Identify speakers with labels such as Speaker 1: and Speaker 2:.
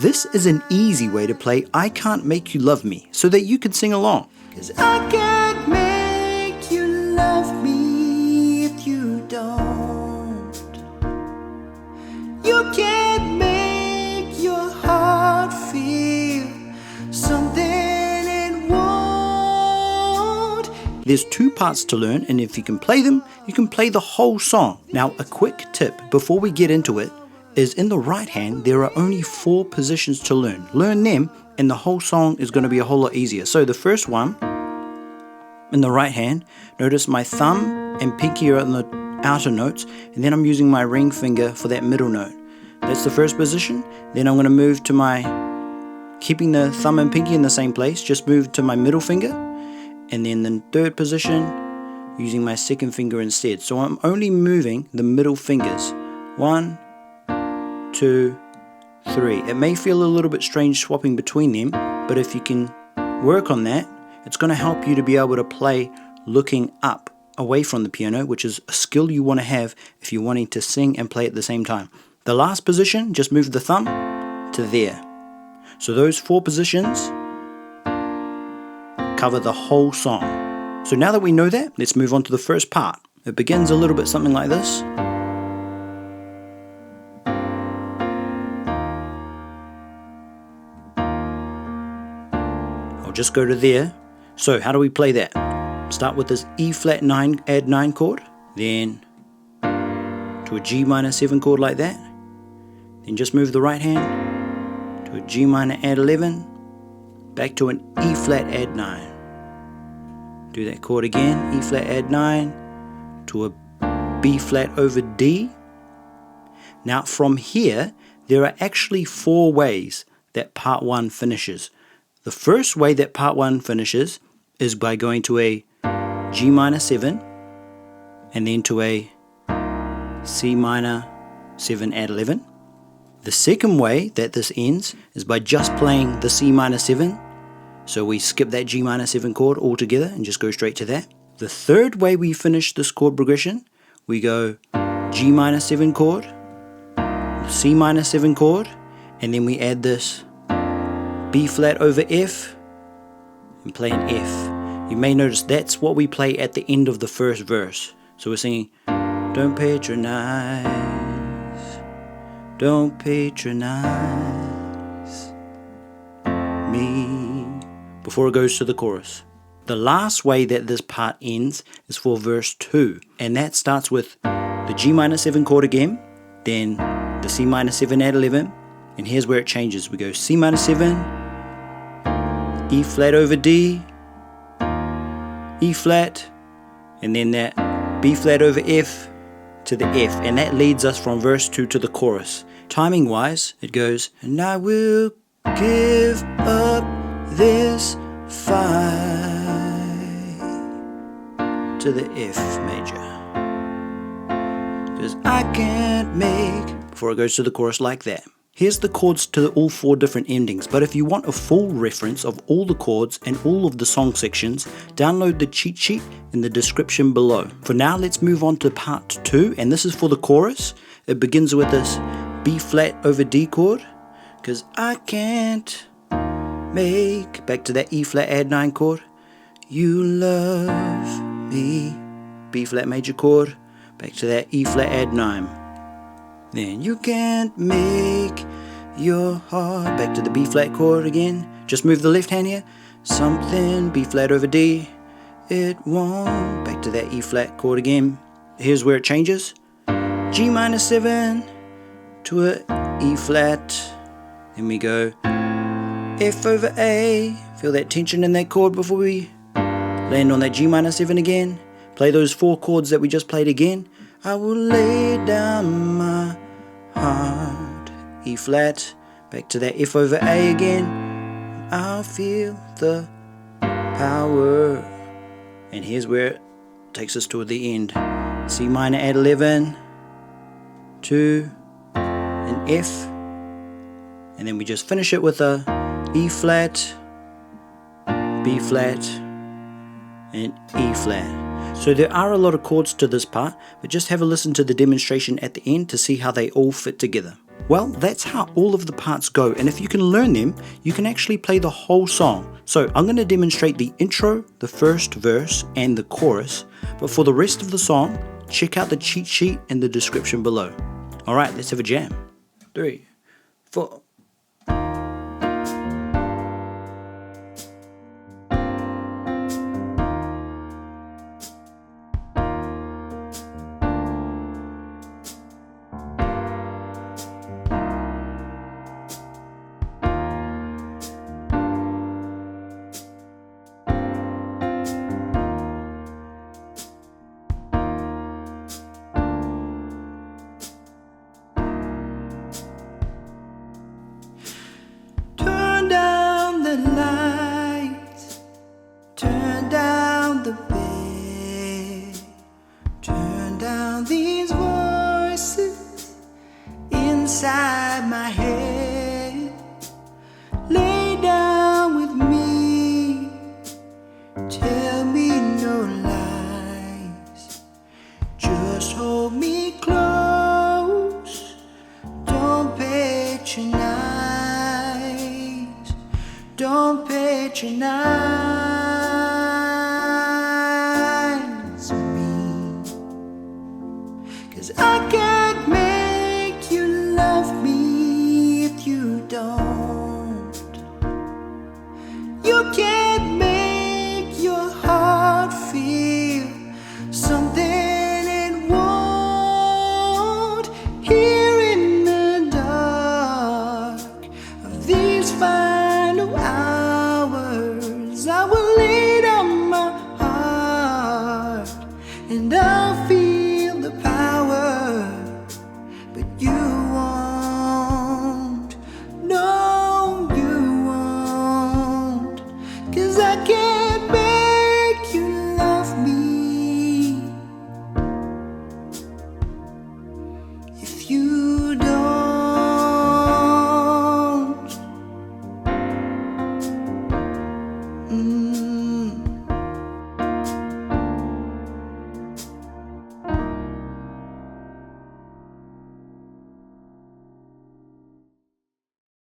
Speaker 1: This is an easy way to play I Can't Make You Love Me so that you can sing along. 'Cause I can't make you love me if you don't. You can't make your heart feel something it won't. There's 2 parts to learn, and if you can play them, you can play the whole song. Now, a quick tip before we get into it is in the right hand, there are only 4 positions to learn. Learn them, and the whole song is going to be a whole lot easier. So the first one, in the right hand, notice my thumb and pinky are on the outer notes, and then I'm using my ring finger for that middle note. That's the first position. Then I'm going to move to keeping the thumb and pinky in the same place, just move to my middle finger, and then the third position, using my second finger instead. So I'm only moving the middle fingers. 1, 2, 3. It may feel a little bit strange swapping between them, but if you can work on that, it's going to help you to be able to play looking up, away from the piano, which is a skill you want to have if you're wanting to sing and play at the same time. The last position, just move the thumb to there. So those 4 positions cover the whole song. So now that we know that, let's move on to the first part. It begins a little bit something like this. I'll just go to there. So how do we play that? Start with this E flat 9 add 9 chord, then to a G minor 7 chord like that, then just move the right hand to a G minor add 11, back to an E flat add 9. Do that chord again, E flat add 9 to a B flat over D. Now from here, there are actually 4 ways that part 1 finishes. The first way that part 1 finishes is by going to a G minor 7 and then to a C minor 7 add 11. The second way that this ends is by just playing the C minor 7. So we skip that G minor 7 chord altogether and just go straight to that. The third way we finish this chord progression, we go G minor 7 chord, C minor 7 chord, and then we add this B flat over F and play an F. You may notice that's what we play at the end of the first verse. So we're singing, don't patronize, don't patronize me, before it goes to the chorus. The last way that this part ends is for verse 2, and that starts with the G minor 7 chord again, then the C minor 7 add 11, and here's where it changes. We go C minor 7, E flat over D, E flat, and then that B flat over F to the F, and that leads us from verse 2 to the chorus. Timing wise, it goes, and I will give up this fight to the F major, 'cause I can't make, before it goes to the chorus like that. Here's the chords to all 4 different endings, but if you want a full reference of all the chords and all of the song sections, download the cheat sheet in the description below. For now, let's move on to part 2, and this is for the chorus. It begins with this B flat over D chord, 'cause I can't make, back to that E flat add 9 chord, you love me, B flat major chord, back to that E flat add 9. Then you can't make your heart, back to the B flat chord again, just move the left hand here, something, B flat over D, it won't, back to that E flat chord again. Here's where it changes, G minor 7 to a E flat, then we go F over A, feel that tension in that chord before we land on that G minor 7 again, play those 4 chords that we just played again. I will lay down my heart, E flat, back to that F over A again, I'll feel the power, and here's where it takes us to the end, C minor add 11 to an F, and then we just finish it with a E flat, B flat, and E flat. So there are a lot of chords to this part, but just have a listen to the demonstration at the end to see how they all fit together. Well, that's how all of the parts go, and if you can learn them, you can actually play the whole song. So I'm going to demonstrate the intro, the first verse, and the chorus, but for the rest of the song, check out the cheat sheet in the description below. Alright, let's have a jam. 3, 4.
Speaker 2: These voices inside my head, lay down with me, tell me no lies, just hold me close, don't patronize, don't patronize me. 'Cause I can't make you love me if you don't. You can't make your heart feel something it won't. Here in the dark of these fires,